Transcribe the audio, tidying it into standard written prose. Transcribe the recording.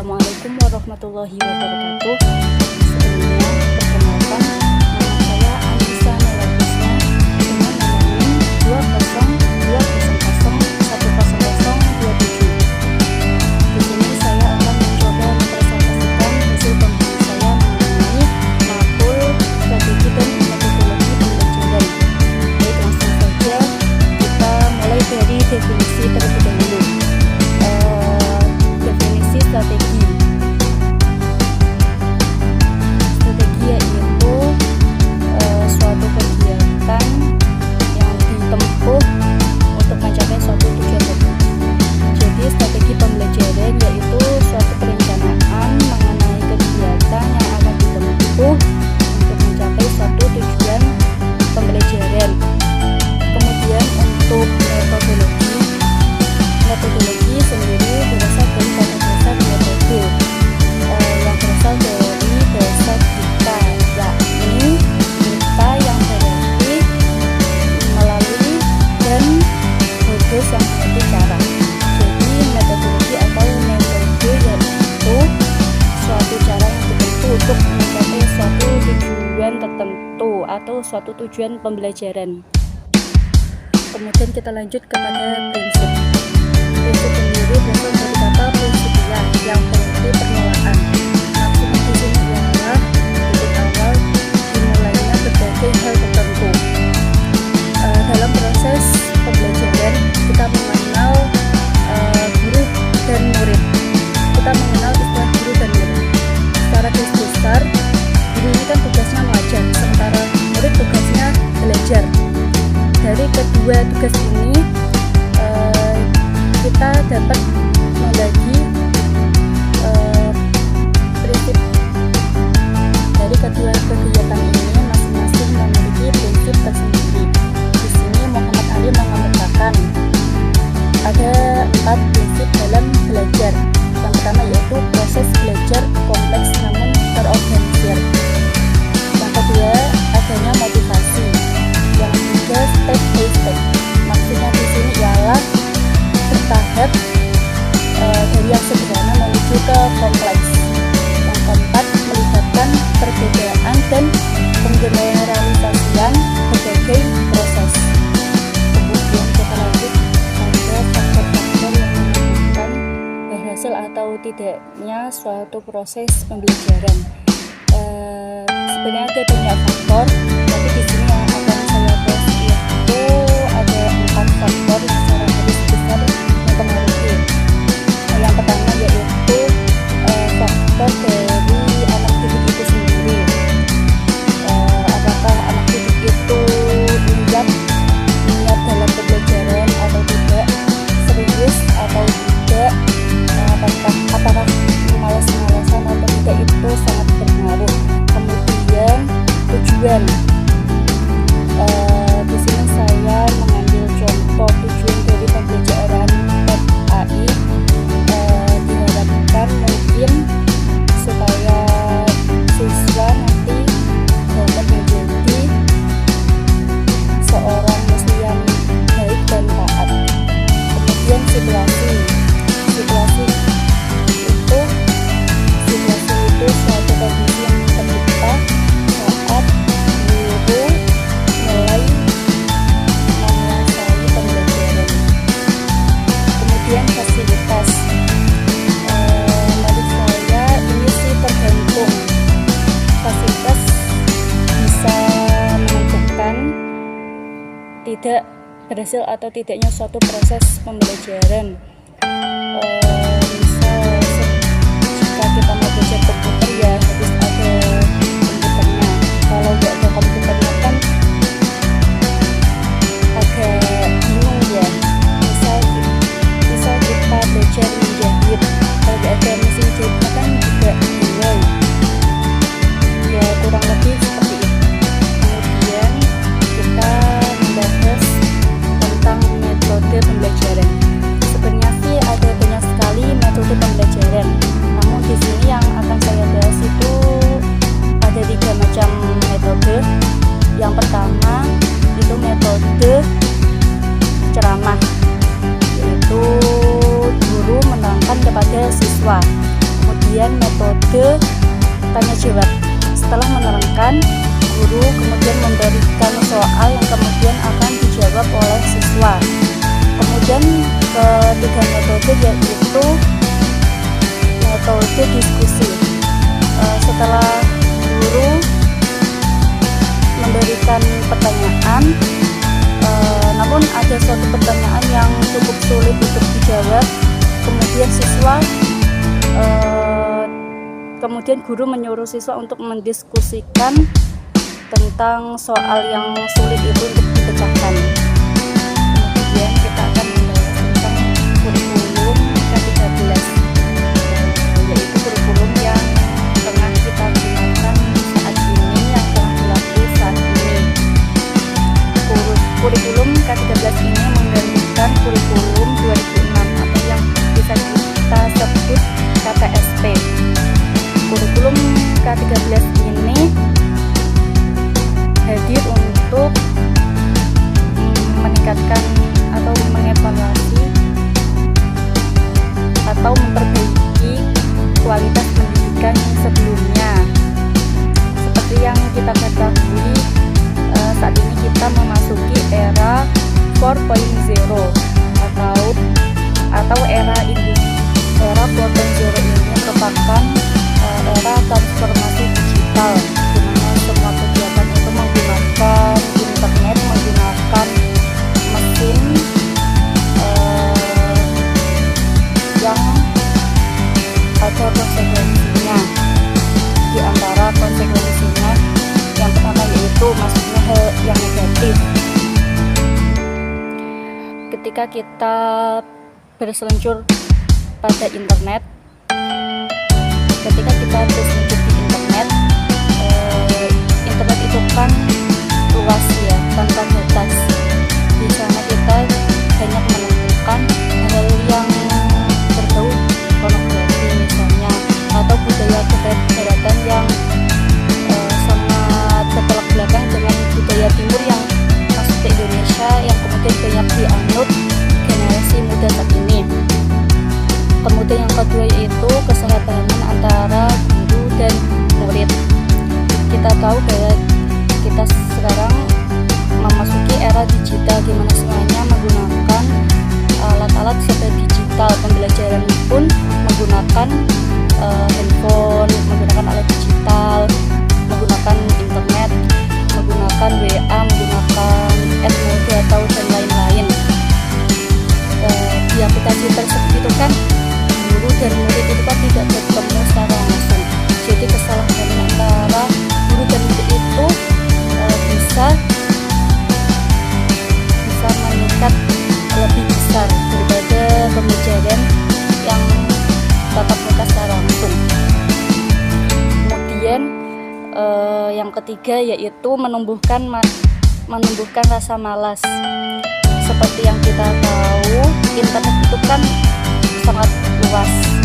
Assalamualaikum warahmatullahi wabarakatuh. Sebelumnya, perkenalkan, nama saya Anissa Nelatisnya dengan nomor NIM 20200100027. Di sini saya akan mencoba mempresentasikan hasil pembelajaran saya mengenai makul, strategi dan metodologi pembelajaran. Baik, langsung saja kita mulai dari definisi terlebih dahulu. Definisi strategi yaitu suatu kegiatan yang ditempuh untuk mencapai suatu tujuan tertentu. Jadi strategi pembelajaran yaitu suatu perencanaan mengenai kegiatan yang akan ditempuh untuk mencapai suatu tujuan pembelajaran. Kemudian untuk metodologi sendiri berasal dari kata dasar metode yang berasal dari bahasa kita, yakni kita yang berarti melalui dan modus yang berarti cara. Jadi metodologi atau metode yaitu suatu cara yang tertentu untuk mencapai suatu tujuan tertentu atau suatu tujuan pembelajaran. Kemudian kita lanjut kepada prinsip. Prinsip sendiri berasal dari kata principia yang berarti permulaan. Maksudnya di sini ialah titik awal dimulainya berbagai hal tertentu. Dalam proses pembelajaran kita mengenal guru dan murid. Kita mengenal istilah guru dan murid. Secara garis besar, guru ini kan tugasnya mengajar, sementara murid tugasnya belajar. Dari kedua tugas ini kita dapat membagi prinsip dari kedua kegiatan ini masing-masing memiliki prinsip tersendiri. Di sini Muhammad Ali mengemukakan ada 4 prinsip dalam belajar. Yang pertama yaitu proses belajar kompleks namun terorganisir. Yang kedua adanya motivasi. Yang ketiga step by step. Maksudnya di sini ialah bertahap dari yang sederhana menuju ke kompleks. Yang keempat melibatkan perbedaan dan penggeneralisasian berbagai proses. Kemudian kita lanjut pada faktor-faktor yang menentukan berhasil atau tidaknya suatu proses pembelajaran. Sebenarnya ada banyak faktor, tapi di sini yang akan saya bahas itu ada 4 faktor yang secara garis besar mempengaruhi. Yang pertama yaitu faktor dari anak didik itu sendiri. Apakah anak didik itu niat dalam pembelajaran atau tidak, serius atau tidak, apakah malas-malasan atau tidak, itu sangat berpengaruh. Kemudian tujuan. Di sini saya mengambil contoh tujuan dari pembelajaran PAI. Diharapkan mungkin supaya siswa nanti dapat menjadi seorang muslim yang baik dan taat. Kemudian situasi itu suatu kondisi yang tercipta saat guru mulai menguasai pembelajaran. Kemudian fasilitas, menurut saya ini sih tergantung. Fasilitas bisa menentukan tidak berhasil atau tidaknya suatu proses pembelajaran. Misal jika kita mau belajar komputer ya harus ada komputernya. Kalau nggak ada komputernya kan agak bingung ya. Misal kita belajar menjahit, kalau nggak ada mesin jahitnya kan juga bingung. Ya kurang lebih seperti itu. Kemudian kita membahas tentang metode pembelajaran. Sebenarnya sih ada banyak sekali metode pembelajaran. Namun di sini yang akan saya bahas itu ada 3 macam metode. Yang pertama itu metode ceramah, yaitu guru menerangkan kepada siswa. kemudian metode tanya jawab. Setelah menerangkan, guru kemudian memberikan soal yang kemudian akan dijawab oleh siswa. Kemudian ketiga metode yaitu metode diskusi. Setelah guru memberikan pertanyaan, namun ada suatu pertanyaan yang cukup sulit untuk dijawab, kemudian guru menyuruh siswa untuk mendiskusikan tentang soal yang sulit itu untuk dipecahkan. Kemudian kita akan membahas tentang kurikulum K13, yaitu kurikulum yang tengah kita gunakan saat ini, yang telah berlaku saat ini. Kurikulum K13 ini menggantikan kurikulum 2006 atau yang bisa kita sebut KTSP. Kurikulum K13 ini hadir untuk meningkatkan atau mengevaluasi atau memperbaiki kualitas pendidikan sebelumnya. Seperti yang kita ketahui, saat ini kita memasuki era 4.0 atau era industri. Era 4.0 ini merupakan era transformasi digital, di mana semua kegiatan itu menggunakan internet, menggunakan mesin yang ada konsekuensinya. Di antara konsekuensinya yang pertama yaitu maksudnya hal yang negatif. Ketika kita berseluncur pada internet, ketika kita berseluncur di internet, internet itu kan luas ya, tanpa batas. Di sana kita banyak menemukan hal yang berbau pornografi misalnya, atau budaya kebarat-baratan yang sangat bertolak belakang dengan budaya timur yang masuk ke Indonesia, yang kemudian banyak dianut generasi muda saat ini. Kemudian yang kedua yaitu kesalahpahaman antara guru dan murid. Kita tahu bahwa kita sekarang memasuki era digital, di mana semuanya menggunakan alat-alat serba digital. Pembelajaran pun menggunakan handphone, menggunakan alat digital, menggunakan internet, menggunakan WA, menggunakan Edmodo atau dan lain-lain. Di aplikasi tersebut itu kan guru dan murid itu kan tidak bertemu secara langsung. Jadi kesalahpahaman antara guru dan murid itu bisa meningkat lebih besar daripada pembelajaran yang tatap muka secara langsung. Kemudian yang ketiga yaitu menumbuhkan rasa malas. Seperti yang kita tahu, internet itu kan sangat luas.